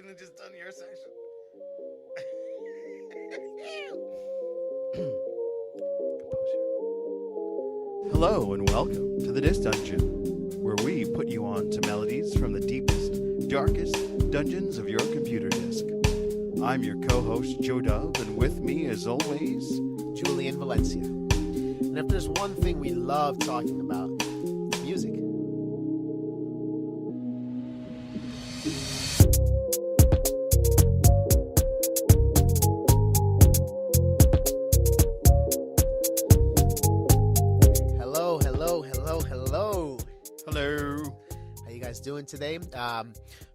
couldn't have just done your section. Hello and welcome to the Disc Dungeon, where we put you on to melodies from the deepest, darkest dungeons of your computer disk. I'm your co-host Joe Dove, and with me, as always, Julian Valencia. And if there's one thing we love talking about, it's music. hello. How you guys doing today?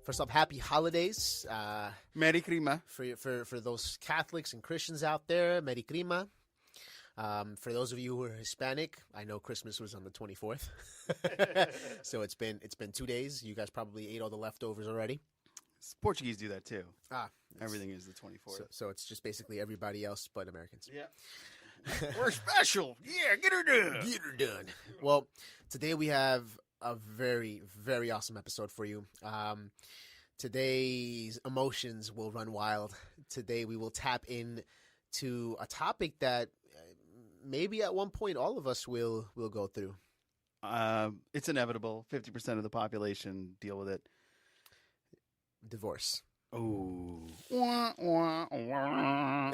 First off, happy holidays. Merry Krima. For those Catholics and Christians out there, Merry Krima. For those of you who are Hispanic, I know Christmas was on the 24th. So it's been 2 days. You guys probably ate all the leftovers already. Portuguese do that too. Ah, Everything is the 24th. So it's just basically everybody else but Americans. Yeah. We're special. Yeah, get her done. Get her done. Well, today we have a very, very awesome episode for you. Today's emotions will run wild. Today we will tap into a topic that maybe at one point all of us will go through. It's inevitable. 50% of the population deal with it. Divorce. Oh. Wah, wah, wah.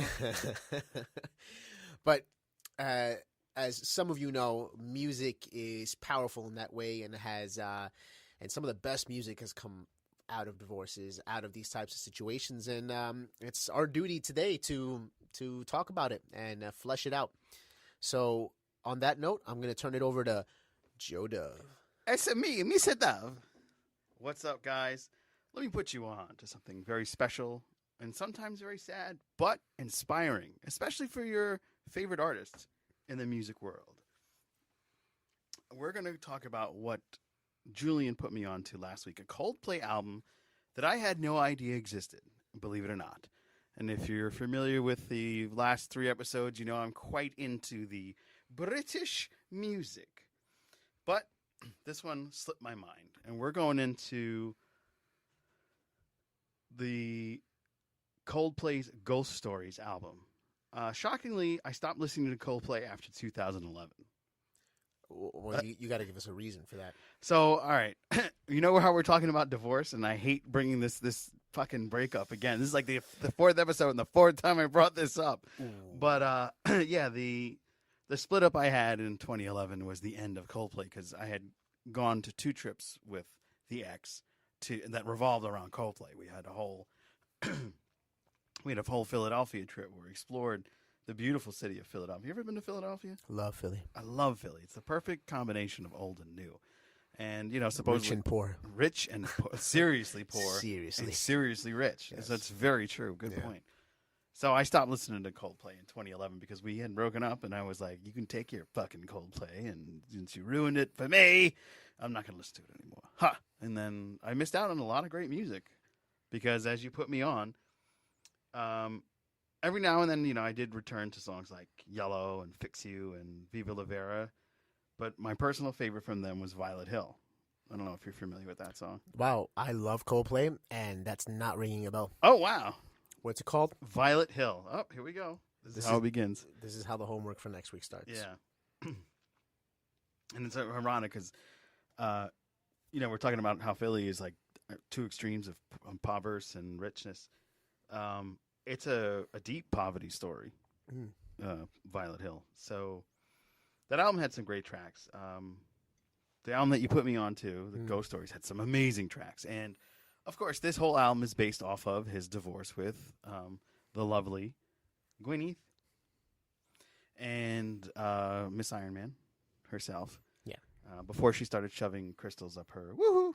But as some of you know, music is powerful in that way, and has and some of the best music has come out of divorces, out of these types of situations, and it's our duty today to talk about it and flesh it out. So, on that note, I'm going to turn it over to Joe Dove. It's me, Mr. Dove. What's up, guys? Let me put you on to something very special and sometimes very sad, but inspiring, especially for your favorite artists in the music world. We're going to talk about what Julian put me on to last week, a Coldplay album that I had no idea existed, believe it or not. And if you're familiar with the last 3 episodes, you know I'm quite into the British music. But this one slipped my mind, and we're going into the Coldplay's Ghost Stories album. Shockingly, I stopped listening to Coldplay after 2011. Well, you got to give us a reason for that. So, all right. You know how we're talking about divorce, and I hate bringing this fucking breakup again. This is like the 4th episode and the 4th time I brought this up. Ooh. But, yeah, the split up I had in 2011 was the end of Coldplay because I had gone to 2 trips with the ex that revolved around Coldplay. We had a whole Philadelphia trip where we explored the beautiful city of Philadelphia. You ever been to Philadelphia? Love Philly. I love Philly. It's the perfect combination of old and new. And, you know, supposedly rich and poor. Rich and seriously poor. Seriously. And seriously rich. Yes. That's very true. Good point. So I stopped listening to Coldplay in 2011 because we had broken up, and I was like, you can take your fucking Coldplay, and since you ruined it for me, I'm not going to listen to it anymore. Ha! And then I missed out on a lot of great music because as you put me on, every now and then, you know, I did return to songs like Yellow and Fix You and Viva La Vera, but my personal favorite from them was Violet Hill. I don't know if you're familiar with that song. Wow, I love Coldplay, and that's not ringing a bell. Oh, wow. What's it called? Violet Hill. Oh, here we go. This is how it begins. This is how the homework for next week starts. Yeah. And it's ironic because, you know, we're talking about how Philly is like 2 extremes of poverty and richness. It's a deep poverty story, Violet Hill. So that album had some great tracks. The album that you put me on to, the Ghost Stories, had some amazing tracks. And, of course, this whole album is based off of his divorce with the lovely Gwyneth and Miss Iron Man herself. Yeah. Before she started shoving crystals up her woohoo.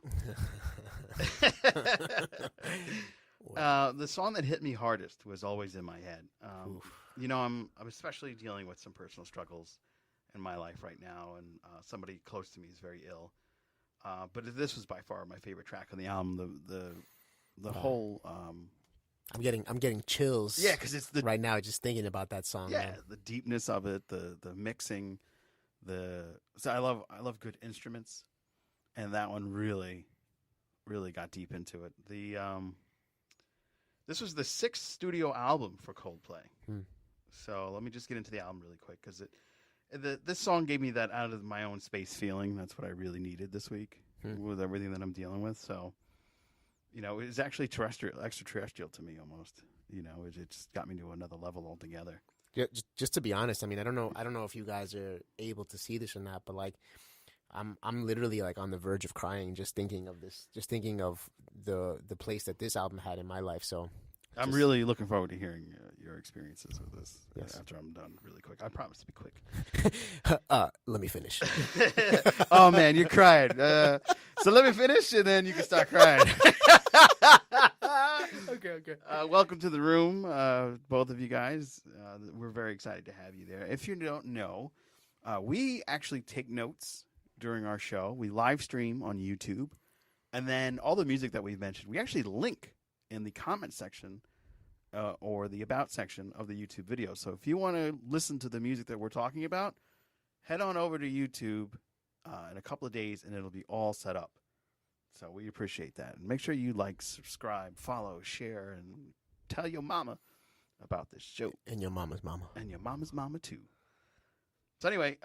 The song that hit me hardest was Always in My Head. You know, I'm especially dealing with some personal struggles in my life right now, and somebody close to me is very ill. But this was by far my favorite track on the album. The whole. I'm getting chills. Yeah, because it's right now just thinking about that song. Yeah, man. the deepness of it, the mixing, so I love good instruments, and that one really got deep into it. This was the 6th studio album for Coldplay. Hmm. So let me just get into the album really quick because this song gave me that out of my own space feeling. That's what I really needed this week with everything that I'm dealing with. So, it's actually extraterrestrial to me almost. It just got me to another level altogether. Yeah, just to be honest, I mean, I don't know if you guys are able to see this or not, but like, I'm literally like on the verge of crying just thinking of this, just thinking of the place that this album had in my life. So I'm really looking forward to hehearing your experiences with this after I'm done really quick. I promise to be quick. Let me finish. Oh, man, you're crying. So let me finish, and then you can start crying. Okay. Welcome to the room, both of you guys. We're very excited to have you there. If you don't know, we actually take notes during our show. We live stream on YouTube, and then all the music that we've mentioned, we actually link in the comment section or the about section of the YouTube video. So if you want to listen to the music that we're talking about, head on over to YouTube in a couple of days, and it'll be all set up. So we appreciate that. And make sure you like, subscribe, follow, share, and tell your mama about this show. And your mama's mama. And your mama's mama, too. So anyway,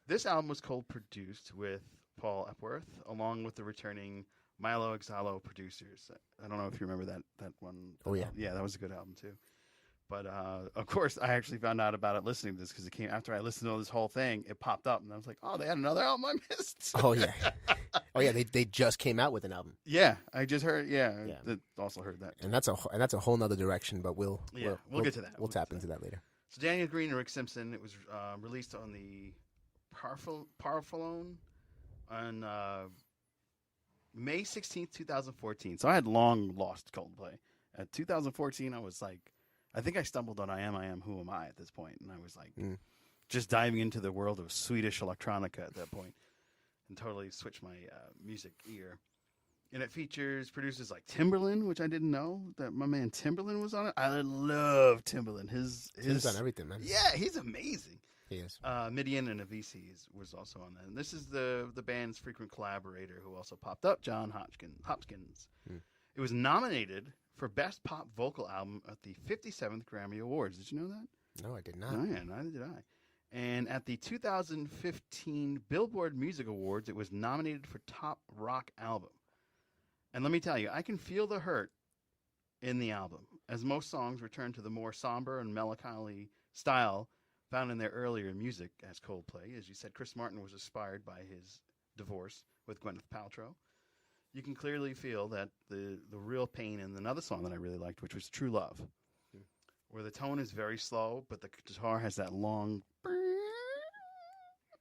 this album was co-produced with Paul Epworth, along with the returning Milo Exalo producers. I don't know if you remember that one. Oh, yeah. Yeah, that was a good album, too. But, of course, I actually found out about it listening to this because it came after I listened to this whole thing. It popped up, and I was like, oh, they had another album I missed. Oh, yeah. They just came out with an album. Yeah, I just heard. Yeah, I also heard that. And that's a whole nother direction, but we'll get to that. We'll tap into that later. So Daniel Green and Rick Simpson. It was released on the Parlophone on May 16th, 2014. So I had long lost Coldplay. At 2014, I was like, I think I stumbled on I Am, Who Am I at this point, and I was like, just diving into the world of Swedish electronica at that point. And totally switched my music ear. And it features producers like Timbaland, which I didn't know that my man Timbaland was on it. I love Timbaland. He's on everything, man. Yeah, he's amazing. He is. Midian and Avicii was also on that. And this is the band's frequent collaborator who also popped up, John Hopkins. It was nominated for Best Pop Vocal Album at the 57th Grammy Awards. Did you know that? No, I did not. Oh, yeah, neither did I. And at the 2015 Billboard Music Awards, it was nominated for Top Rock Album. And let me tell you, I can feel the hurt in the album, as most songs return to the more somber and melancholy style found in their earlier music as Coldplay. As you said, Chris Martin was inspired by his divorce with Gwyneth Paltrow. You can clearly feel that the real pain in another song that I really liked, which was True Love, where the tone is very slow, but the guitar has that long...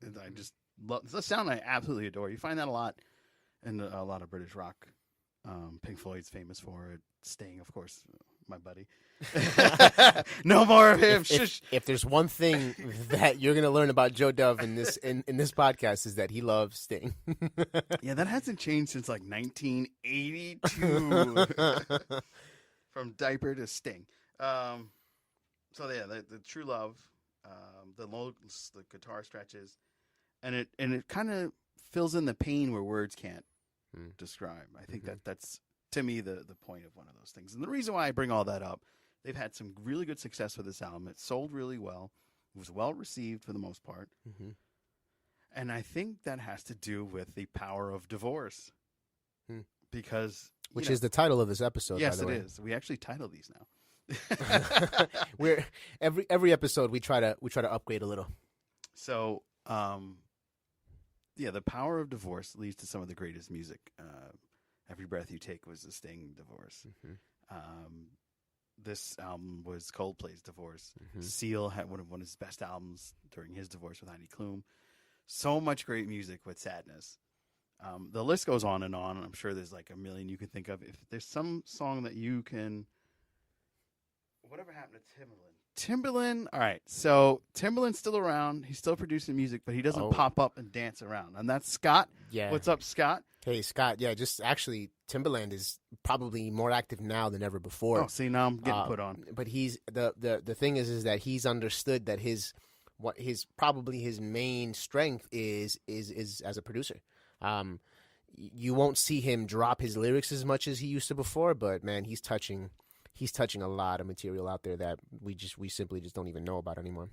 And I just love the sound. I absolutely adore. You find that a lot in a lot of British rock. Pink Floyd's famous for it. Sting, of course, my buddy. No more of him. If there's one thing that you're gonna learn about Joe Dove in this podcast is that he loves Sting. Yeah, that hasn't changed since like 1982. From diaper to Sting. So yeah, the True Love, the guitar stretches, and it kind of fills in the pain where words can't describe. I think that's to me the point of one of those things. And the reason why I bring all that up, they've had some really good success with this album. It sold really well. It was well received for the most part. And I think that has to do with the power of divorce. Because which is the title of this episode. Yes, by the way. It is. We actually title these now. We're every episode we try to upgrade a little. So, the power of divorce leads to some of the greatest music. Every Breath You Take was the Sting divorce. This album was Coldplay's divorce. Seal had one of his best albums during his divorce with Heidi Klum. So much great music with sadness. The list goes on and on. I'm sure there's like a million you can think of. If there's some song that you can... Whatever happened to Timbaland? All right. So Timbaland's still around. He's still producing music, but he doesn't pop up and dance around. And that's Scott. Yeah. What's up, Scott? Hey, Scott. Yeah, just actually, Timbaland is probably more active now than ever before. Oh, see, now I'm getting put on. But he's the thing is that he's understood that his probably his main strength is as a producer. you won't see him drop his lyrics as much as he used to before, but man, he's touching a lot of material out there that we simply just don't even know about anymore.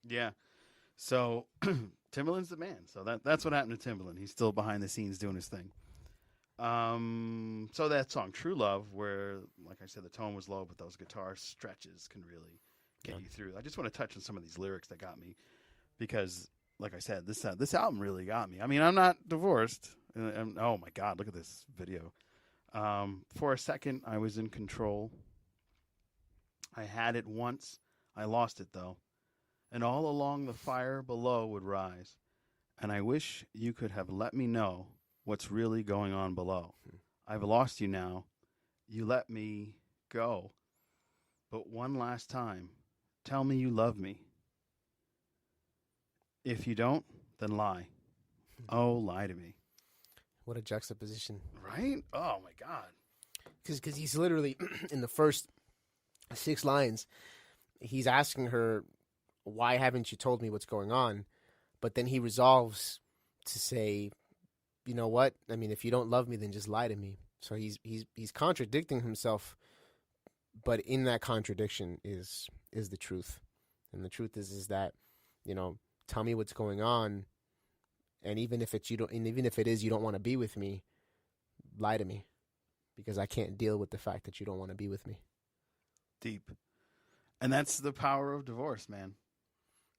Yeah. So Timbaland's the man. So that's what happened to Timbaland. He's still behind the scenes doing his thing. So that song True Love, where, like I said, the tone was low, but those guitar stretches can really get you through. I just want to touch on some of these lyrics that got me, because, like I said, this album really got me. I mean, I'm not divorced. Oh my God, look at this video. For a second, I was in control. I had it once. I lost it, though. And all along the fire below would rise. And I wish you could have let me know what's really going on below. I've lost you now. You let me go. But one last time, tell me you love me. If you don't, then lie. Oh, lie to me. What a juxtaposition. Right? Oh, my God. Because he's literally, in the first 6 lines, he's asking her, why haven't you told me what's going on? But then he resolves to say, you know what? I mean, if you don't love me, then just lie to me. So he's contradicting himself, but in that contradiction is the truth. And the truth is that, you know, tell me what's going on, and even if it is you don't want to be with me, lie to me, because I can't deal with the fact that you don't want to be with me. Deep. And that's the power of divorce, man.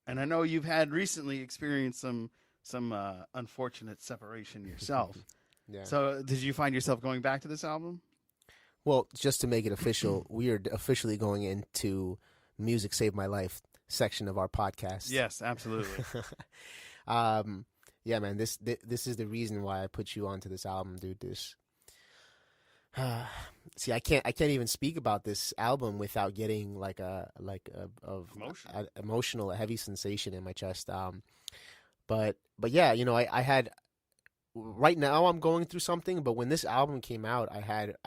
And I know you've had recently experienced some unfortunate separation yourself. Yeah. So did you find yourself going back to this album? Well, just to make it official, we are officially going into Music Saved My Life section of our podcast. Yes, absolutely. Yeah, man, this is the reason why I put you onto this album, dude. See, I can't even speak about this album without getting like a emotional, a heavy sensation in my chest. But yeah, you know, I had, right now I'm going through something, but when this album came out, I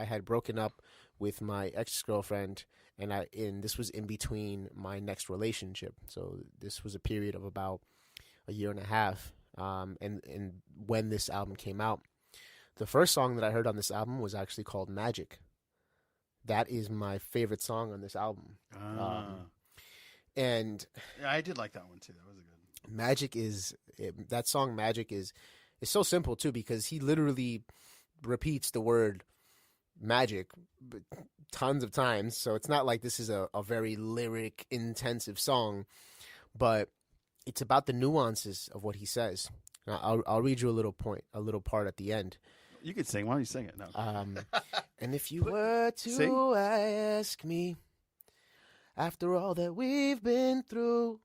had broken up with my ex-girlfriend, and this was in between my next relationship. So this was a period of about a year and a half. And when this album came out, the first song that I heard on this album was actually called Magic. That is my favorite song on this album. And yeah, I did like that one too. That was a good. Magic that song Magic is so simple too, because he literally repeats the word magic tons of times. So it's not like this is a very lyric intensive song, but it's about the nuances of what he says. I'll read you a little part at the end. You could sing. Why don't you sing it? No. And if you were to ask me, after all that we've been through,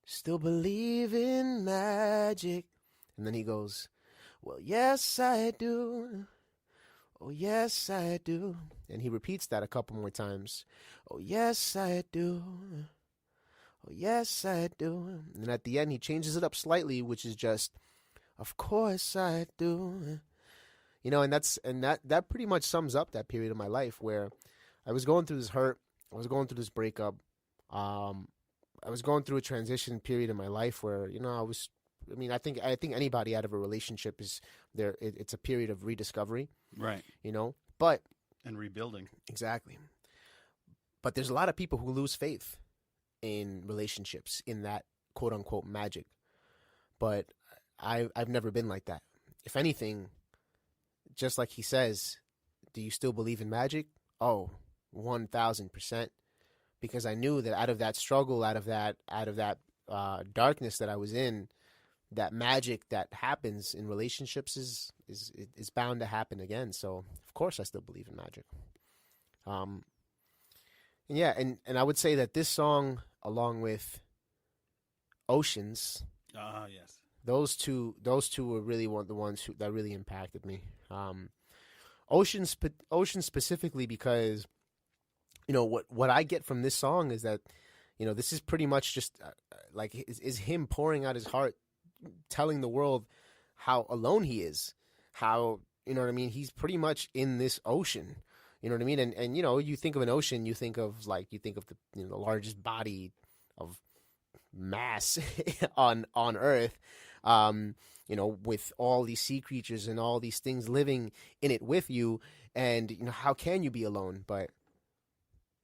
still believe in magic? And then he goes, well, yes, I do. Oh, yes, I do. And he repeats that a couple more times. Oh, yes, I do. Oh, yes, I do. And at the end, he changes it up slightly, which is just, of course I do. You know, and that pretty much sums up that period of my life where I was going through this hurt. I was going through this breakup. I was going through a transition period in my life where, you know, I think anybody out of a relationship is there. It's a period of rediscovery. Right. You know, and rebuilding. Exactly. But there's a lot of people who lose faith in relationships, in that quote unquote magic. But I've never been like that. If anything, just like he says, do you still believe in magic? Oh, 1,000%. Because I knew that out of that struggle, out of that darkness that I was in, that magic that happens in relationships is bound to happen again. So of course I still believe in magic. And yeah, and I would say that this song, along with Oceans, yes, those two were really the ones that really impacted me. Oceans specifically because, you know, what I get from this song is that, you know, this is pretty much just like is him pouring out his heart, telling the world how alone he is, how, you know what I mean, he's pretty much in this ocean. You know what I mean? And you know, you think of an ocean, you think of the, you know, the largest body of mass on Earth. with all these sea creatures and all these things living in it with you, and how can you be alone? But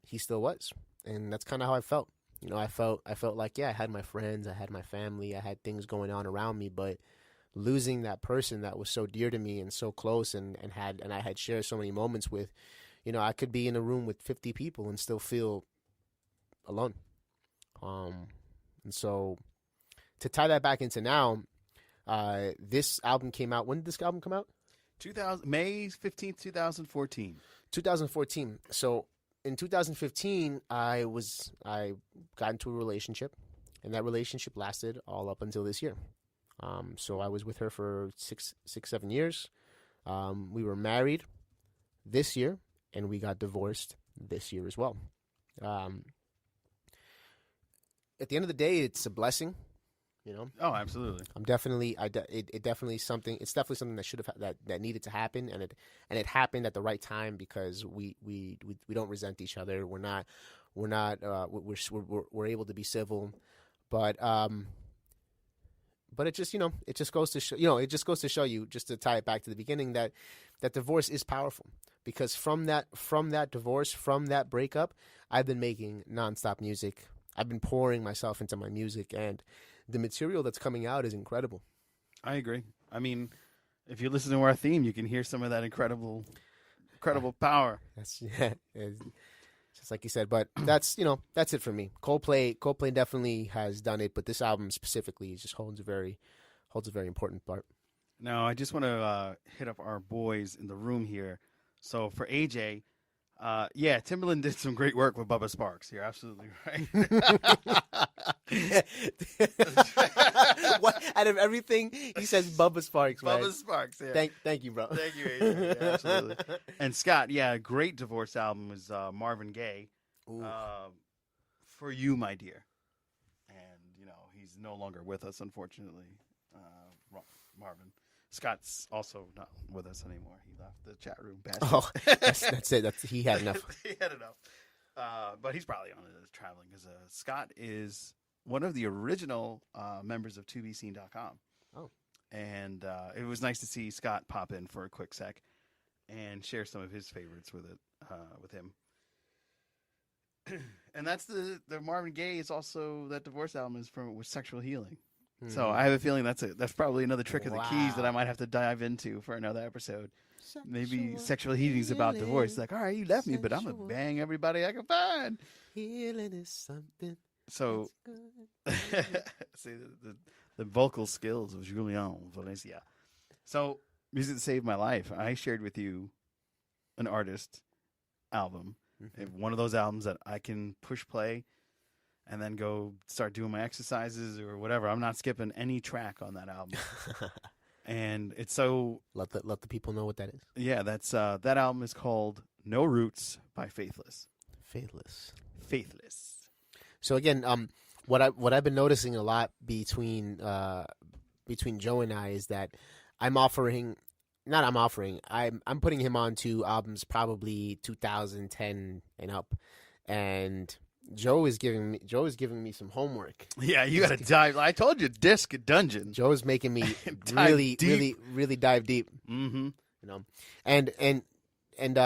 he still was, and that's kind of how I felt. I felt like, yeah, I had my friends, I had my family, I had things going on around me, but losing that person that was so dear to me and so close, and I had shared so many moments with, I could be in a room with 50 people and still feel alone. And so to tie that back into now, this album came out. When did this album come out? May 15th, 2014. 2014. So in 2015, I got into a relationship, and that relationship lasted all up until this year. So I was with her for 7 years. We were married this year, and we got divorced this year as well. At the end of the day, it's a blessing, Oh, absolutely. I'm definitely, it definitely something. It's definitely something that should have that needed to happen, and it happened at the right time, because we don't resent each other. We're able to be civil, but it just it just goes to show you, just to tie it back to the beginning, that divorce is powerful, because from that divorce, from that breakup, I've been making nonstop music. I've been pouring myself into my music, and the material that's coming out is incredible. I agree. I mean, if you listen to our theme, you can hear some of that incredible power. That's just like you said. But that's it for me. Coldplay definitely has done it, but this album specifically just holds a very important part. Now, I just want to hit up our boys in the room here. So for AJ, yeah, Timbaland did some great work with Bubba Sparks. You're absolutely right. What, out of everything, he says Bubba Sparks, man. Bubba Sparks, yeah. Thank you, bro. Thank you, AJ. Yeah, absolutely. And Scott, yeah, a great divorce album was Marvin Gaye, For You, My Dear. And, he's no longer with us, unfortunately, Marvin. Scott's also not with us anymore. He left the chat room. Bastard. Oh, that's it. He had enough. He had enough. But he's probably on it traveling, because Scott is one of the original members of 2bscene.com. Oh. And it was nice to see Scott pop in for a quick sec and share some of his favorites with him. And that's the Marvin Gaye is also, that divorce album is with Sexual Healing. So I have a feeling that's probably another trick of the keys that I might have to dive into for another episode. Maybe Sexual Healing's about divorce. It's like, all right, you left me, but I'm gonna bang everybody I can find. Healing is something. So, see the vocal skills of Julian Valencia. So, Music That Saved My Life. I shared with you an artist album, one of those albums that I can push play and then go start doing my exercises or whatever. I'm not skipping any track on that album. And it's so... Let the people know what that is. Yeah, that's that album is called No Roots by Faithless. Faithless. So again, what I've been noticing a lot between Joe and I is that I'm putting him onto albums probably 2010 and up, and Joe is giving me some homework. Yeah, you got to dive. I told you, disc dungeon. Joe is making me really dive deep. Mm-hmm. And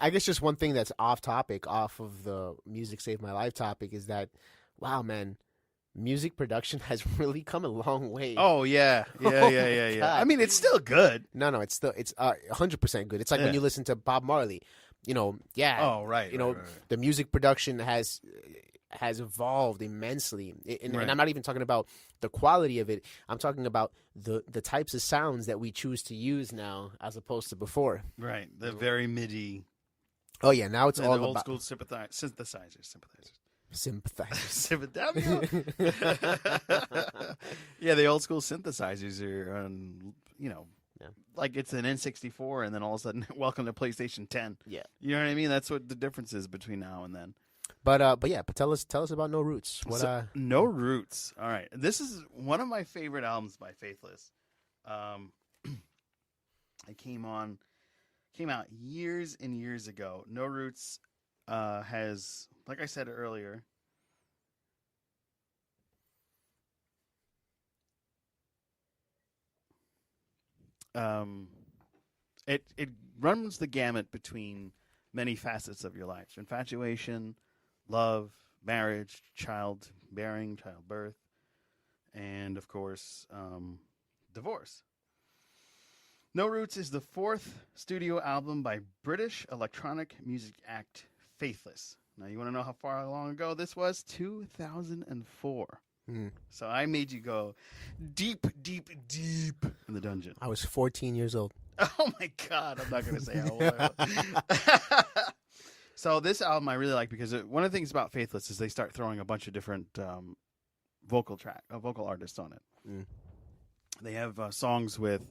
I guess just one thing that's off of the Music Saved My Life topic is that, wow, man, music production has really come a long way. Oh yeah. I mean, it's still good. No, it's 100% good. It's like when you listen to Bob Marley. Oh, right. The music production has evolved immensely, and I'm not even talking about the quality of it. I'm talking about the types of sounds that we choose to use now, as opposed to before. Right, the very MIDI. Oh yeah, now it's all the old about school synthesizers. Yeah, the old school synthesizers are like it's an N64, and then all of a sudden, welcome to PlayStation 10. Yeah, you know what I mean. That's what the difference is between now and then. But tell us about No Roots. No Roots. All right, this is one of my favorite albums by Faithless. It came out years and years ago. No Roots has, like I said earlier, it runs the gamut between many facets of your life: infatuation, love, marriage, childbearing, childbirth, and of course, divorce. No Roots is the fourth studio album by British electronic music act Faithless. Now, you want to know how far long ago this was? 2004. So I made you go deep, deep, deep in the dungeon. I was 14 years old. Oh my God, I'm not going to say how old I was. So this album I really like because one of the things about Faithless is they start throwing a bunch of different vocal artists on it. They have songs with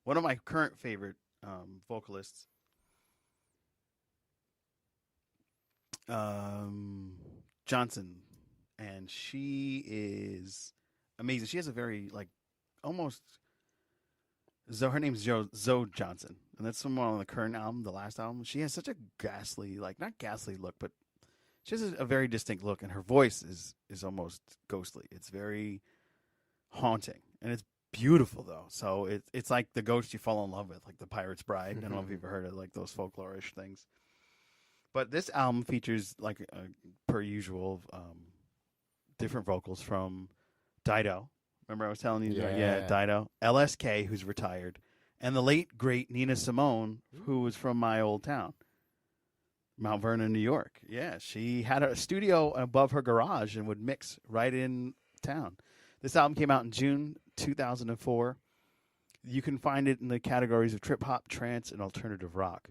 one of my current favorite vocalists, Johnson, and she is amazing. She has a very almost her name's Zoe Johnson, and that's someone on the current album, the last album. She has such a ghastly, not ghastly look, but she has a very distinct look, and her voice is almost ghostly. It's very haunting, and it's beautiful though. So it's like the ghost you fall in love with, like the Pirate's Bride. I don't know if you've ever heard of those folklore-ish things. But this album features, per usual, different vocals from Dido. Remember I was telling you? Yeah, Dido. LSK, who's retired. And the late, great Nina Simone, who was from my old town, Mount Vernon, New York. Yeah, she had a studio above her garage and would mix right in town. This album came out in June 2004. You can find it in the categories of trip-hop, trance, and alternative rock.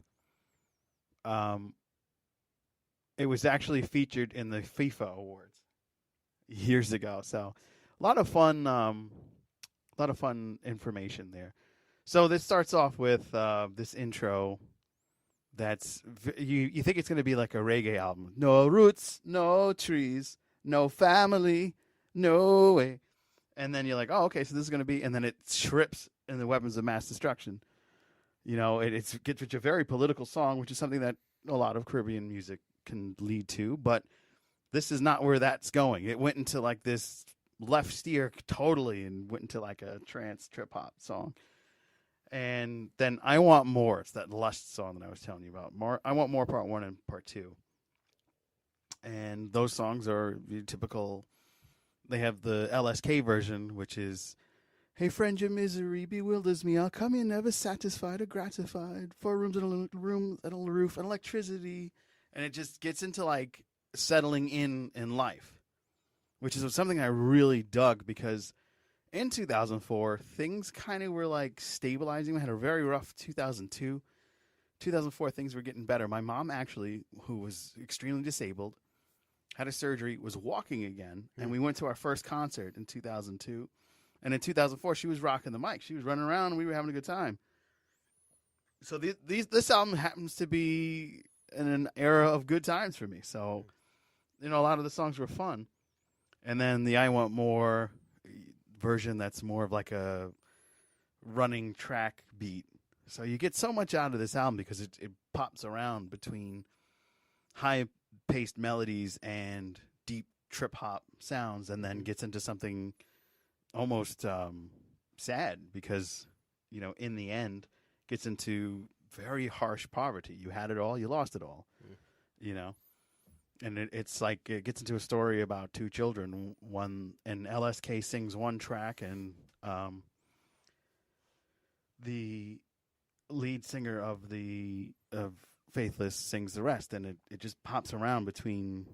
It was actually featured in the FIFA Awards years ago. So a lot of fun information there. So this starts off with this intro. That's you think it's going to be like a reggae album. No roots, no trees, no family, no way. And then you're like, oh, okay, so this is going to be, and then it trips in the weapons of mass destruction. You know, it gets a very political song, which is something that a lot of Caribbean music can lead to, but this is not where that's going. It went into this left steer totally and went into a trance trip hop song. And then I Want More. It's that Lust song that I was telling you about. I Want More Part 1 and Part 2. And those songs are typical. They have the LSK version, which is, hey, friend, your misery bewilders me. I'll come here never satisfied or gratified. 4 rooms and a roof and electricity. And it just gets into settling in life, which is something I really dug because in 2004, things kind of were stabilizing. We had a very rough 2002. 2004, things were getting better. My mom actually, who was extremely disabled, had a surgery, was walking again, and we went to our first concert in 2002. And in 2004, she was rocking the mic. She was running around, and we were having a good time. So this album happens to be in an era of good times for me. So, a lot of the songs were fun. And then the I Want More version that's more of a running track beat. So you get so much out of this album because it pops around between high-paced melodies and deep trip-hop sounds and then gets into something almost sad because, in the end, gets into very harsh poverty. You had it all, you lost it all, And it's it gets into a story about 2 children. And LSK sings one track, and the lead singer of Faithless sings the rest. And it just pops around between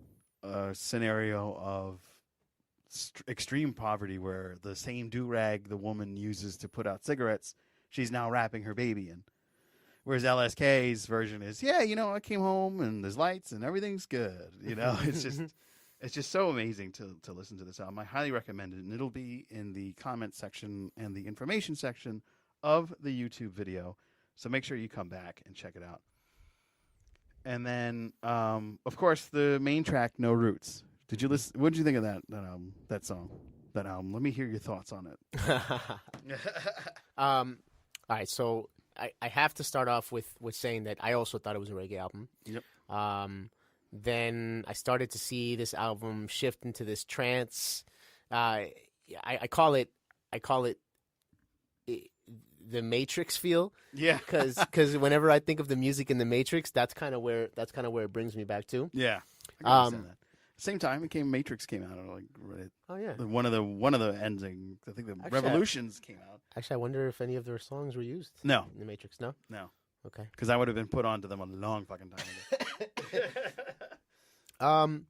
a scenario of extreme poverty where the same do-rag the woman uses to put out cigarettes, she's now wrapping her baby in. Whereas LSK's version is, I came home and there's lights and everything's good. It's just so amazing to listen to this album. I highly recommend it, and it'll be in the comment section and the information section of the YouTube video. So make sure you come back and check it out. And then, of course, the main track, No Roots. Did you listen? What did you think of that song, that album? Let me hear your thoughts on it. All right, so I have to start off with saying that I also thought it was a reggae album. Yep. Then I started to see this album shift into this trance. I call it the Matrix feel. Yeah. Because whenever I think of the music in the Matrix, that's kind of where it brings me back to. Yeah. I can understand that. Same time, Matrix came out. Like right, Oh yeah. one of the ending. I think the Revolutions came out. Actually, I wonder if any of their songs were used. No. In the Matrix. No. No. Okay. Because I would have been put onto them a long fucking time ago.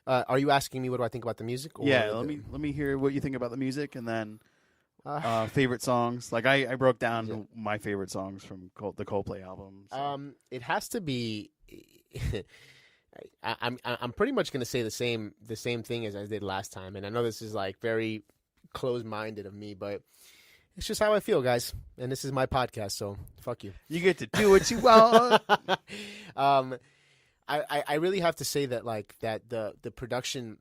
Are you asking me what do I think about the music? Or yeah. Let me hear what you think about the music, and then favorite songs. Like I broke down my favorite songs from the Coldplay album. So. It has to be. I'm pretty much going to say the same thing as I did last time, and I know this is like very closed-minded of me, but it's just how I feel, guys. And this is my podcast, so fuck you. You get to do what you want. I really have to say that like that the production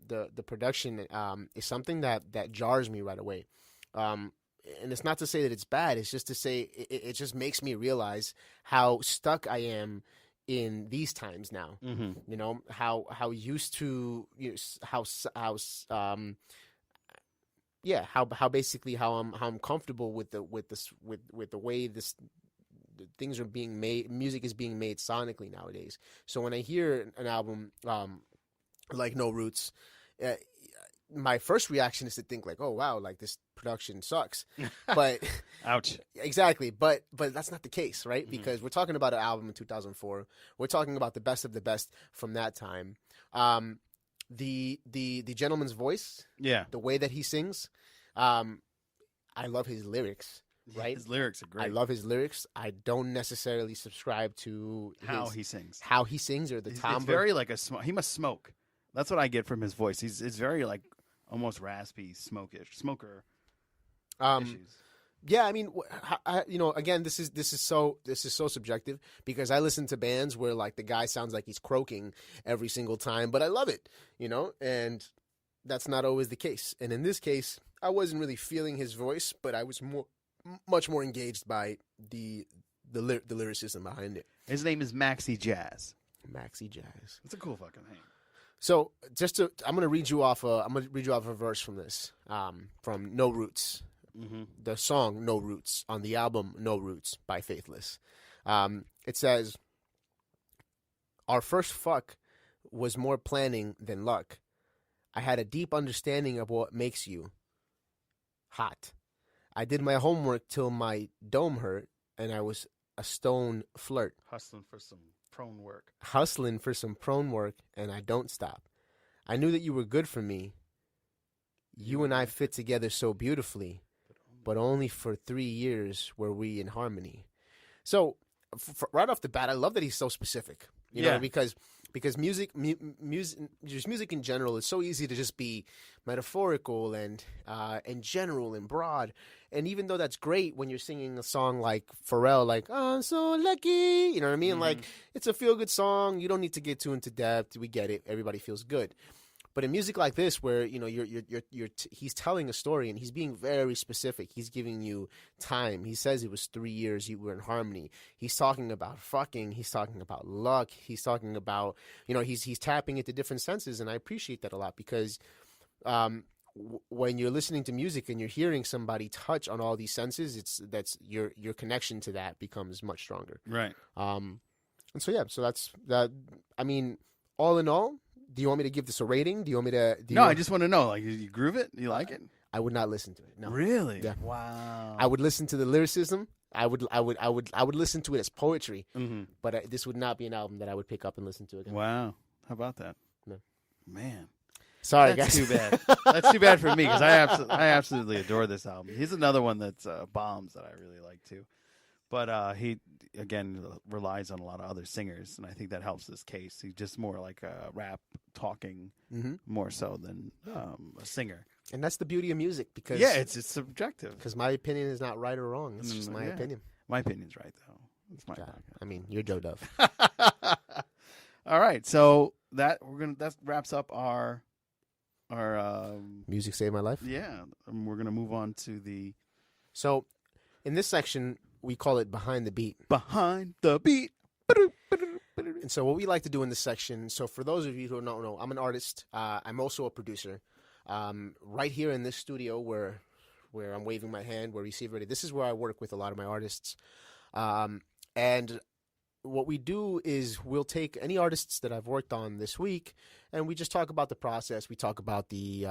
is something that jars me right away. And it's not to say that it's bad. It's just to say it just makes me realize how stuck I am in these times now. Mm-hmm. You know how used to how basically how I'm comfortable with the way things are being made. Music is being made sonically nowadays. So when I hear an album like No Roots, my first reaction is to think like, oh wow, like this production sucks. But ouch. Exactly. But that's not the case, right? Mm-hmm. Because we're talking about an album in 2004. We're talking about the best of the best from that time. The gentleman's voice, the way that he sings, I love his lyrics. Right, his lyrics are great. I love his lyrics. I don't necessarily subscribe to how he sings, or the timbre. It's very like he must smoke. That's what I get from his voice. It's very like almost raspy, smoker. Issues. Yeah, I mean, again, this is so subjective because I listen to bands where like the guy sounds like he's croaking every single time, but I love it, and that's not always the case. And in this case, I wasn't really feeling his voice, but I was much more engaged by the lyricism behind it. His name is Maxi Jazz. Maxi Jazz. It's a cool fucking name. So I'm gonna read you off a verse from this, from No Roots, the song No Roots on the album No Roots by Faithless. It says, "Our first fuck was more planning than luck. I had a deep understanding of what makes you hot. I did my homework till my dome hurt, and I was a stone flirt. Hustling for some prone work, and I don't stop. I knew that you were good for me. You and I fit together so beautifully, but only for 3 years were we in harmony." So, right off the bat, I love that he's so specific. You know, because music in general is so easy to just be metaphorical and general and broad. And even though that's great when you're singing a song like Pharrell, like "Oh, I'm so lucky," you know what I mean? Mm-hmm. Like it's a feel good song. You don't need to get too into depth. We get it. Everybody feels good. But in music like this, where he's telling a story and he's being very specific. He's giving you time. He says it was 3 years you were in harmony. He's talking about fucking. He's talking about luck. He's talking about he's tapping into different senses, and I appreciate that a lot because when you're listening to music and you're hearing somebody touch on all these senses, that's your connection to that becomes much stronger. Right. And so that's that. I mean, all in all. Do you want me to give this a rating? Do you want me to? I just want to know. Like, you groove it? You like it? I would not listen to it. No. Really? Yeah. Wow. I would listen to the lyricism. I would listen to it as poetry. Mm-hmm. But this would not be an album that I would pick up and listen to again. Wow. How about that? No. Man. Sorry, That's guys. too bad. That's too bad for me because I absolutely adore this album. He's another one that's bombs that I really like too. But he, again, relies on a lot of other singers, and I think that helps this case. He's just more like a rap talking more so than a singer. And that's the beauty of music because... Yeah, it's subjective. Because my opinion is not right or wrong. It's just my opinion. My opinion's right, though. It's my podcast. I mean, you're Joe Dove. All right, so that wraps up our Music Saved My Life? Yeah, we're going to move on to the... So, in this section... We call it Behind the Beat. Behind the Beat. And so what we like to do in this section, so for those of you who don't know, I'm an artist. I'm also a producer. Right here in this studio where where I'm waving my hand, where receive ready. This is where I work with a lot of my artists. And what we do is we'll take any artists that I've worked on this week, and we just talk about the process. We talk about the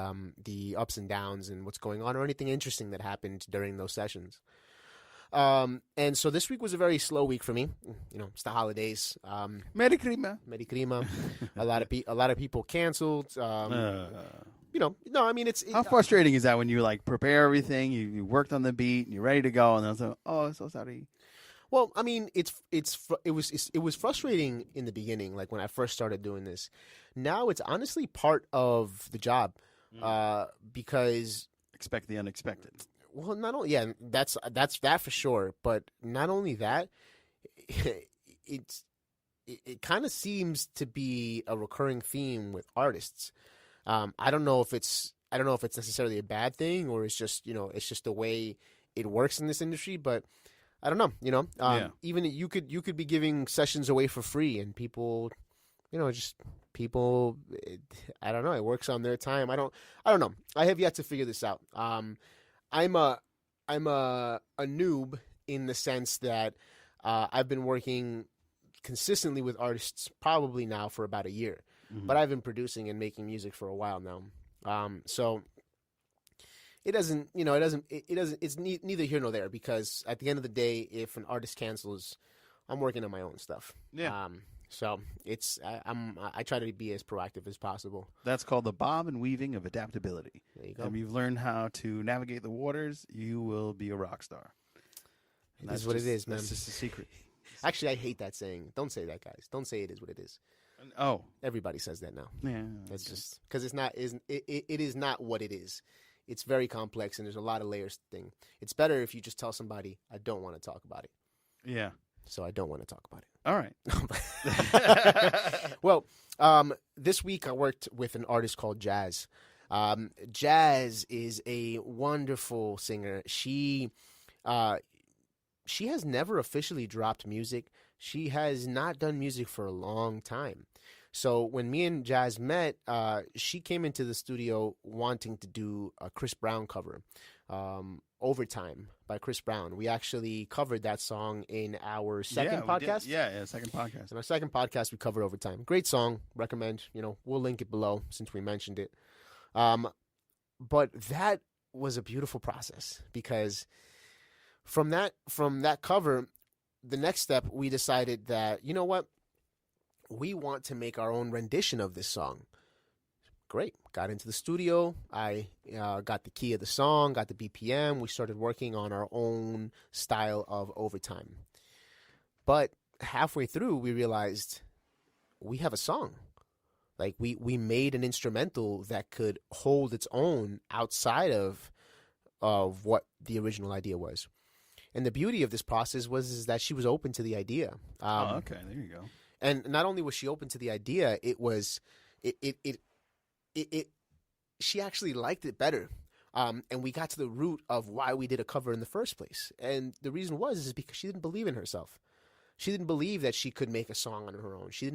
ups and downs and what's going on, or anything interesting that happened during those sessions. And so this week was a very slow week for me. You know, it's the holidays. Merry Christmas. Merry Christmas. a lot of people canceled. You know, no, I mean How frustrating is that when you like prepare everything, you worked on the beat, and you're ready to go, and then it's like, oh, so sorry. Well, I mean, it was frustrating in the beginning, like when I first started doing this. Now it's honestly part of the job, because Expect the unexpected. well, not only that's that for sure, but not only that, it kind of seems to be a recurring theme with artists. I don't know if it's necessarily a bad thing, or it's just the way it works in this industry, but. I don't know, even you could be giving sessions away for free, and people, I don't know, it works on their time. I don't know. I have yet to figure this out. I'm a noob in the sense that I've been working consistently with artists probably now for about a year, but I've been producing and making music for a while now. So. It's neither here nor there, because at the end of the day, if an artist cancels, I'm working on my own stuff. Yeah. So I try to be as proactive as possible. That's called the bob and weaving of adaptability. There you go. And you've learned how to navigate the waters, you will be a rock star. It is what it is, man. That's just a secret. Actually, I hate that saying. Don't say that, guys. Don't say it is what it is. Oh. Everybody says that now. Yeah. That's just because it is not what it is. It's very complex, and there's a lot of layers to the thing. It's better if you just tell somebody, I don't want to talk about it. Yeah. So I don't want to talk about it. All right. Well, this week I worked with an artist called Jazz. Jazz is a wonderful singer. She has never officially dropped music. She has not done music for a long time. So when me and Jazz met, she came into the studio wanting to do a Chris Brown cover, Overtime by Chris Brown. We actually covered that song in our second podcast. Yeah, second podcast. In our second podcast, we covered Overtime. Great song. Recommend. We'll link it below since we mentioned it. But that was a beautiful process, because from that cover, the next step, we decided that, you know what? We want to make our own rendition of this song. Great. Got into the studio. I got the key of the song, got the BPM. We started working on our own style of Overtime. But halfway through, we realized we have a song. Like, we made an instrumental that could hold its own outside of what the original idea was. And the beauty of this process is that she was open to the idea. Okay. There you go. And not only was she open to the idea, she actually liked it better. And we got to the root of why we did a cover in the first place. And the reason is because she didn't believe in herself. She didn't believe that she could make a song on her own. She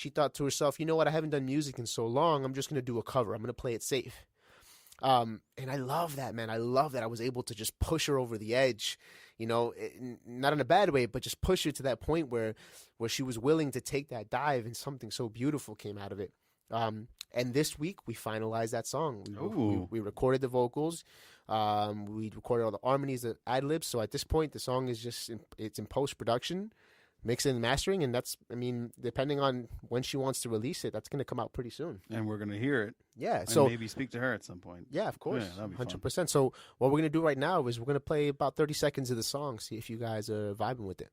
thought to herself, you know what, I haven't done music in so long, I'm just going to do a cover. I'm going to play it safe. And I love that, man. I love that I was able to just push her over the edge, not in a bad way, but just push her to that point where she was willing to take that dive, and something so beautiful came out of it. And this week we finalized that song. We recorded the vocals. We recorded all the harmonies, the ad-libs. So at this point, the song is it's in post-production, mixing and mastering, and depending on when she wants to release it, that's going to come out pretty soon. And we're going to hear it. Yeah. And maybe speak to her at some point. Yeah, of course. Yeah, that'd be 100%. fun. So what we're going to do right now is we're going to play about 30 seconds of the song, see if you guys are vibing with it.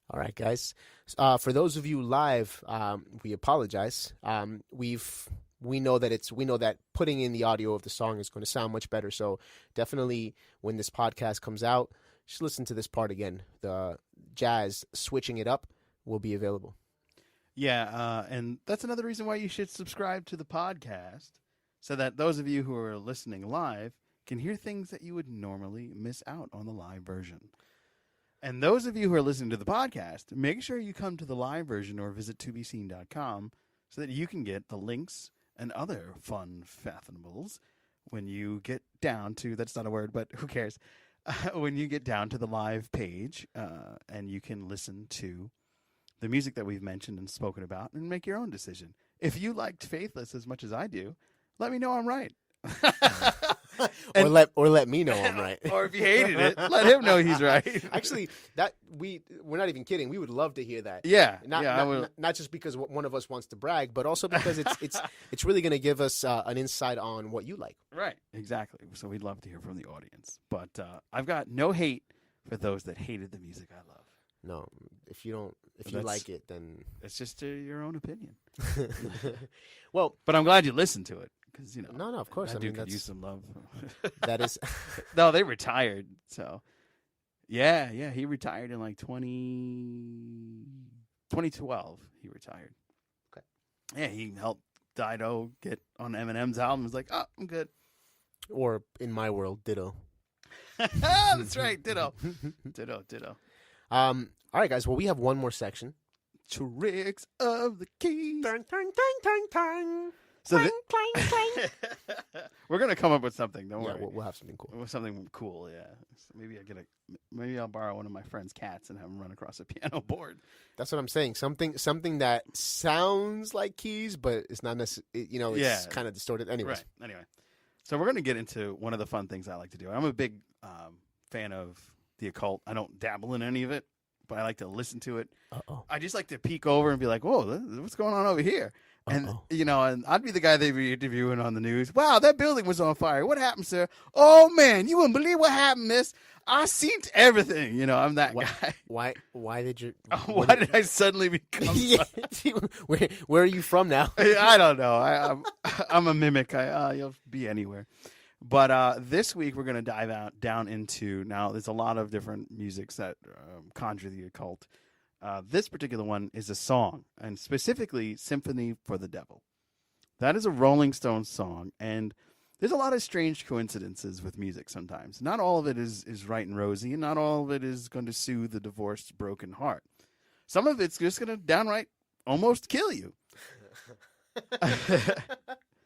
All right, guys. For those of you live, we apologize. We know that putting in the audio of the song is going to sound much better. So definitely, when this podcast comes out, just listen to this part again. The jazz switching it up will be available. Yeah, and that's another reason why you should subscribe to the podcast, so that those of you who are listening live can hear things that you would normally miss out on the live version. And those of you who are listening to the podcast, make sure you come to the live version or visit tobeseen.com so that you can get the links and other fun fathomables when you get down to, that's not a word, but who cares, when you get down to the live page, and you can listen to the music that we've mentioned and spoken about and make your own decision. If you liked Faithless as much as I do, let me know I'm right. Or let me know I'm right. Or if you hated it, let him know he's right. Actually, we're not even kidding. We would love to hear that. Yeah, not just because one of us wants to brag, but also because it's really going to give us an insight on what you like. Right, exactly. So we'd love to hear from the audience. But I've got no hate for those that hated the music I love. No, if you like it, then it's just your own opinion. Well, but I'm glad you listened to it. Because, no, of course. I could use some love. That is. No, they retired. So, yeah, he retired in like 2012. He retired. Okay. Yeah, he helped Dido get on Eminem's album. He was like, oh, I'm good. Or in my world, ditto. That's right, ditto. Ditto. All right, guys. Well, we have one more section. Tricks of the keys. Dun, dun, dun, dun, dun. So clang, clang, clang. We're gonna come up with something. Don't worry. We'll have something cool. Something cool. Yeah. So maybe I'll borrow one of my friend's cats and have him run across a piano board. That's what I'm saying. Something that sounds like keys, but it's not necessarily. It's kind of distorted. Anyways. Right. Anyway, so we're gonna get into one of the fun things I like to do. I'm a big fan of the occult. I don't dabble in any of it, but I like to listen to it. I just like to peek over and be like, "Whoa, what's going on over here?" And, and I'd be the guy they'd be interviewing on the news. Wow, that building was on fire. What happened, sir? Oh, man, you wouldn't believe what happened, miss. I seen everything. I'm that guy. Why did you... Why did I suddenly become... Where are you from now? I don't know. I'm a mimic. You'll be anywhere. But this week, we're going to dive down into... Now, there's a lot of different musics that conjure the occult. This particular one is a song, and specifically Symphony for the Devil. That is a Rolling Stones song, and there's a lot of strange coincidences with music sometimes. Not all of it is right and rosy, and not all of it is going to soothe the divorced, broken heart. Some of it's just going to downright almost kill you.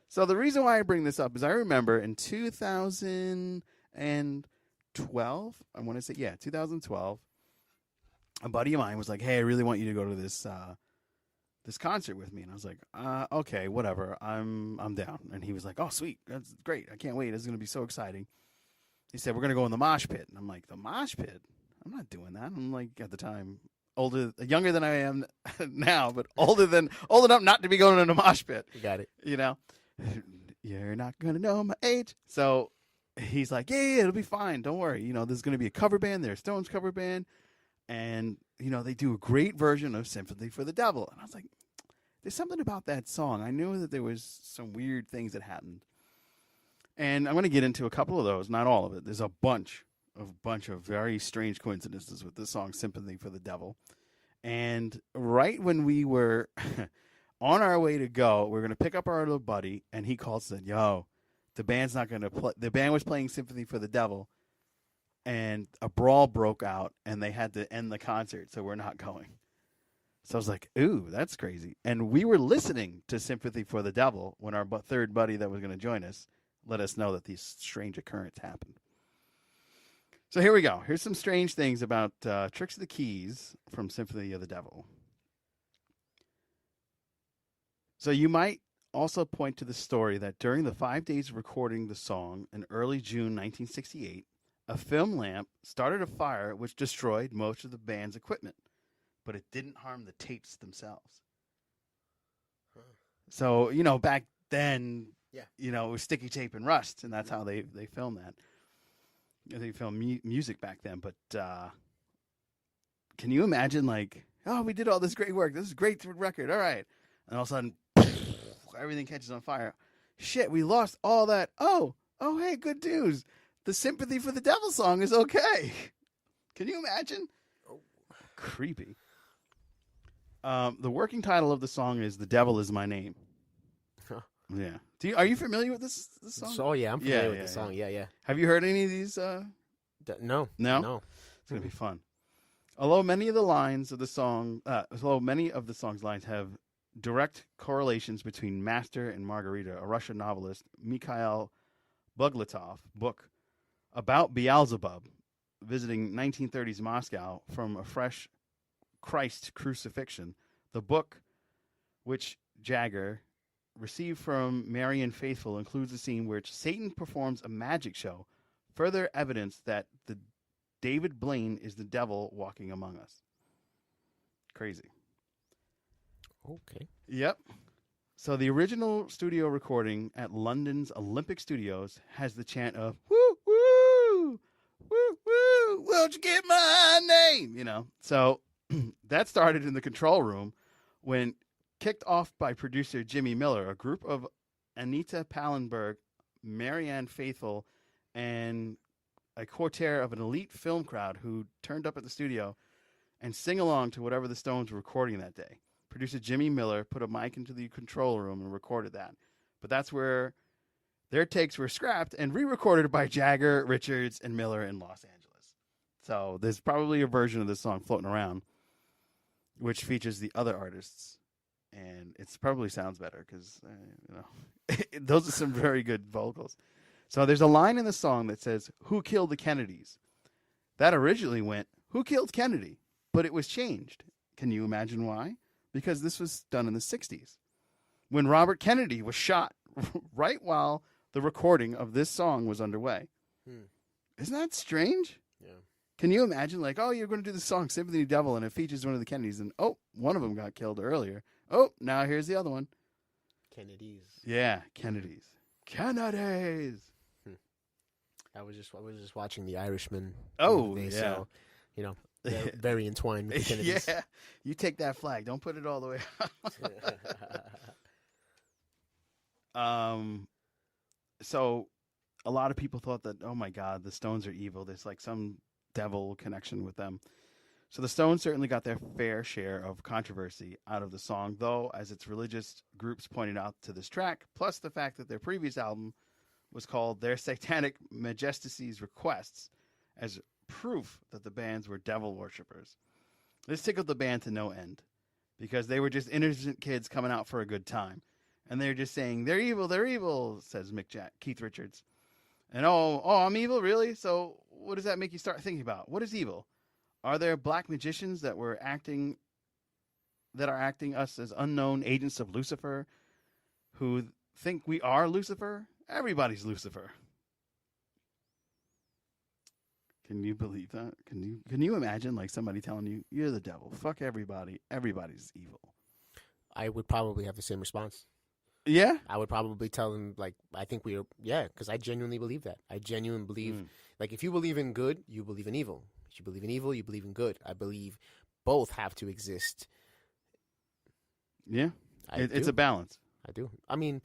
So the reason why I bring this up is I remember in 2012, I want to say, 2012, a buddy of mine was like, "Hey, I really want you to go to this concert with me." And I was like, "Okay, whatever. I'm down." And he was like, "Oh, sweet. That's great. I can't wait. It's going to be so exciting." He said, "We're going to go in the mosh pit." And I'm like, "The mosh pit? I'm not doing that." I'm like, at the time, younger than I am now, but old enough not to be going in a mosh pit. You got it. You're not going to know my age. So he's like, yeah, it'll be fine. Don't worry. There's going to be a cover band. There's Stones cover band. And, they do a great version of Sympathy for the Devil. And I was like, there's something about that song. I knew that there was some weird things that happened. And I'm going to get into a couple of those, not all of it. There's a bunch of very strange coincidences with this song, Sympathy for the Devil. And right when we were on our way to go, we were going to pick up our little buddy, and he called and said, "Yo, the band's not going to play." The band was playing Sympathy for the Devil. And a brawl broke out, and they had to end the concert, so we're not going. So I was like, ooh, that's crazy. And we were listening to Sympathy for the Devil when our third buddy that was going to join us let us know that these strange occurrences happened. So here we go. Here's some strange things about Tricks of the Keys from Sympathy of the Devil. So you might also point to the story that during the 5 days of recording the song in early June 1968, a film lamp started a fire which destroyed most of the band's equipment, but it didn't harm the tapes themselves. So, back then, it was sticky tape and rust, and that's how they filmed that. They filmed music back then, but can you imagine, like, oh, we did all this great work. This is a great record. All right. And all of a sudden, everything catches on fire. Shit, we lost all that. Oh, hey, good news. The Sympathy for the Devil song is okay. Can you imagine? Oh. Creepy. The working title of the song is "The Devil Is My Name." Huh. Yeah. Are you familiar with this song? So yeah, I'm familiar with the song. Yeah. Have you heard any of these? No. It's gonna be fun. Although many of the song's lines have direct correlations between Master and Margarita, a Russian novelist, Mikhail Buglatov book about Beelzebub visiting 1930s Moscow from a fresh Christ crucifixion. The book, which Jagger received from Marian Faithful, includes a scene where Satan performs a magic show, further evidence that the David Blaine is the devil walking among us. Crazy. Okay. Yep. So the original studio recording at London's Olympic Studios has the chant of "Woo woo, woo woo, won't you get my name?" You know. So that started in the control room when, kicked off by producer Jimmy Miller, a group of Anita Pallenberg, Marianne Faithfull, and a quartet of an elite film crowd who turned up at the studio and sing along to whatever the Stones were recording that day. Producer Jimmy Miller put a mic into the control room and recorded that. But that's where their takes were scrapped and re-recorded by Jagger, Richards, and Miller in Los Angeles. So there's probably a version of this song floating around which features the other artists. And it probably sounds better because, those are some very good vocals. So there's a line in the song that says, "Who killed the Kennedys?" That originally went, "Who killed Kennedy?" But it was changed. Can you imagine why? Because this was done in the 60s when Robert Kennedy was shot right while the recording of this song was underway. Isn't that strange? Yeah. Can you imagine, like, oh, you're going to do the song Sympathy of the Devil, and it features one of the Kennedys, and, oh, one of them got killed earlier. Oh, now here's the other one. Kennedys. Yeah, Kennedys. Kennedys. I was just watching The Irishman. Oh, day, yeah. So, they're very entwined with the Kennedys. Yeah, you take that flag. Don't put it all the way out. So a lot of people thought that, oh my God, the Stones are evil. There's like some devil connection with them. So the Stones certainly got their fair share of controversy out of the song, though, as its religious groups pointed out to this track, plus the fact that their previous album was called Their Satanic Majesties Requests, as proof that the bands were devil worshippers. This tickled the band to no end, because they were just innocent kids coming out for a good time. And they're just saying, they're evil, says Keith Richards. And, oh, I'm evil, really? So what does that make you start thinking about? What is evil? Are there black magicians that are acting us as unknown agents of Lucifer who think we are Lucifer? Everybody's Lucifer. Can you believe that? Can you imagine, like, somebody telling you, you're the devil, fuck everybody, everybody's evil? I would probably have the same response. Yeah? I would probably tell them, like, I think because I genuinely believe that. I genuinely believe, like, if you believe in good, you believe in evil. If you believe in evil, you believe in good. I believe both have to exist. Yeah. It's a balance. I do. I mean,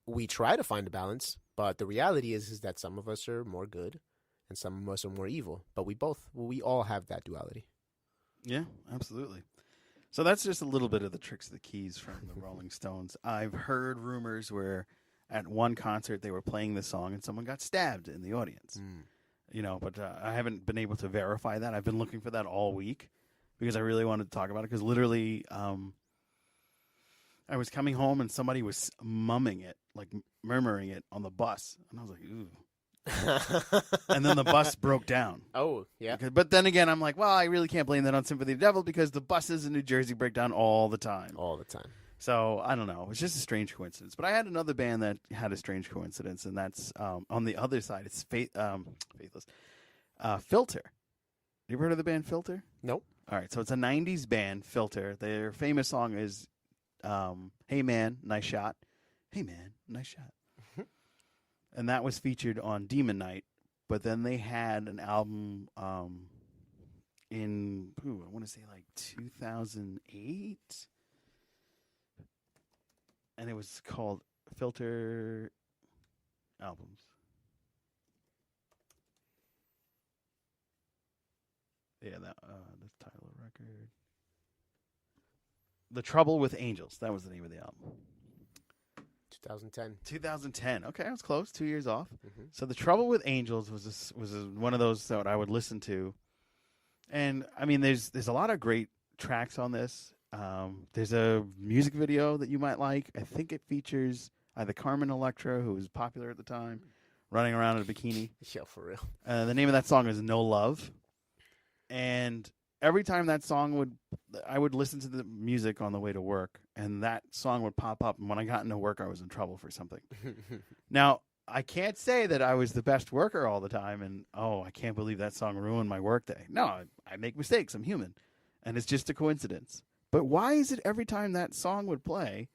we try to find a balance, but the reality is that some of us are more good and some of us are more evil. But we all have that duality. Yeah, absolutely. So that's just a little bit of the tricks of the keys from the Rolling Stones. I've heard rumors where at one concert they were playing this song and someone got stabbed in the audience. But I haven't been able to verify that. I've been looking for that all week because I really wanted to talk about it, because literally I was coming home and somebody was mumming it, like murmuring it on the bus. And I was like, ooh. And then the bus broke down. Oh, yeah. But then again, I'm like, well, I really can't blame that on Sympathy of the Devil because the buses in New Jersey break down all the time. All the time. So I don't know. It's just a strange coincidence. But I had another band that had a strange coincidence, and that's on the other side. It's Faithless. Filter. You ever heard of the band Filter? Nope. All right. So it's a 90s band, Filter. Their famous song is Hey Man, Nice Shot. Hey Man, Nice Shot. And that was featured on Demon Night. But then they had an album in, I want to say like 2008. And it was called Filter Albums. Yeah, that the title of the record. The Trouble with Angels. That was the name of the album. 2010. 2010. Okay, I was close. 2 years off. Mm-hmm. So The Trouble with Angels was one of those that I would listen to. And, I mean, there's a lot of great tracks on this. There's a music video that you might like. I think it features either Carmen Electra, who was popular at the time, running around in a bikini. Yeah, for real. The name of that song is No Love. And every time I would listen to the music on the way to work, and that song would pop up. And when I got into work, I was in trouble for something. Now, I can't say that I was the best worker all the time, and, I can't believe that song ruined my workday. No, I make mistakes. I'm human. And it's just a coincidence. But why is it every time that song would play,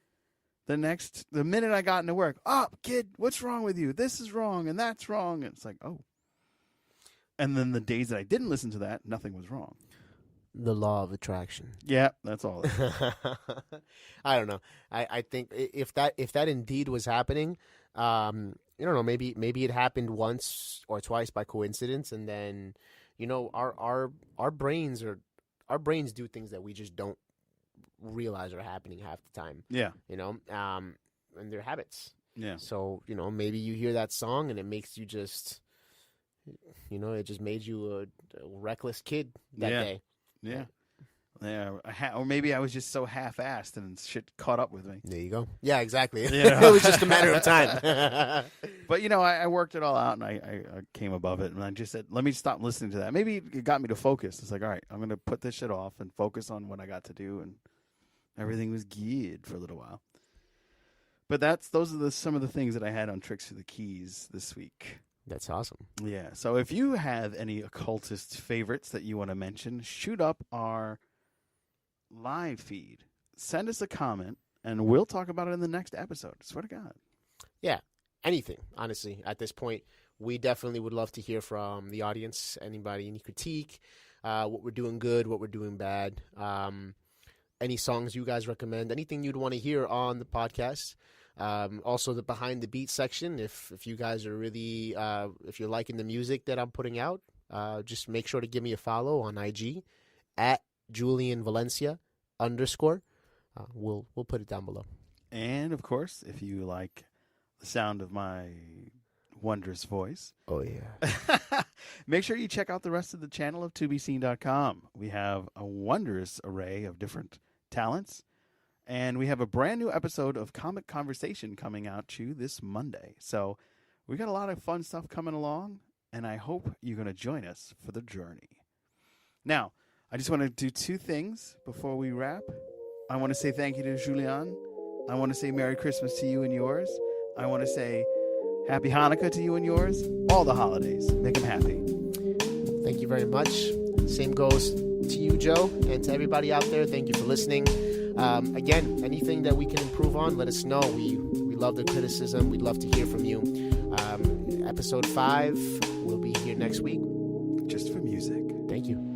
the minute I got into work, kid, what's wrong with you? This is wrong, and that's wrong. And it's like, oh. And then the days that I didn't listen to that, nothing was wrong. The law of attraction. Yeah, that's all. I don't know. I think if that indeed was happening, I don't know. Maybe it happened once or twice by coincidence, and then our brains do things that we just don't realize are happening half the time. Yeah. And they're habits. Yeah. So maybe you hear that song and it makes you just. It just made you a reckless kid that day. Yeah. Yeah. Or maybe I was just so half-assed and shit caught up with me. There you go. Yeah, exactly. Yeah. It was just a matter of time. But, I worked it all out, and I came above it, and I just said, let me stop listening to that. Maybe it got me to focus. It's like, all right, I'm going to put this shit off and focus on what I got to do, and everything was good for a little while. But those are some of the things that I had on Tricks Through the Keys this week. That's awesome. Yeah. So if you have any occultist favorites that you want to mention, shoot up our live feed. Send us a comment, and we'll talk about it in the next episode. Swear to God. Yeah. Anything, honestly. At this point, we definitely would love to hear from the audience. Anybody, any critique, what we're doing good, what we're doing bad, any songs you guys recommend, anything you'd want to hear on the podcast. Also the behind the beat section. If you guys are really, if you're liking the music that I'm putting out, just make sure to give me a follow on IG at JulianValencia _. We'll put it down below. And of course, if you like the sound of my wondrous voice, oh yeah, make sure you check out the rest of the channel of tobeseen.com. We have a wondrous array of different talents. And we have a brand new episode of Comic Conversation coming out to you this Monday. So we got a lot of fun stuff coming along, and I hope you're going to join us for the journey. Now, I just want to do two things before we wrap. I want to say thank you to Julian. I want to say Merry Christmas to you and yours. I want to say Happy Hanukkah to you and yours. All the holidays. Make them happy. Thank you very much. Same goes to you, Joe, and to everybody out there. Thank you for listening. Again, anything that we can improve on, let us know. We love the criticism. We'd love to hear from you. Episode 5 will be here next week. Just for music. Thank you.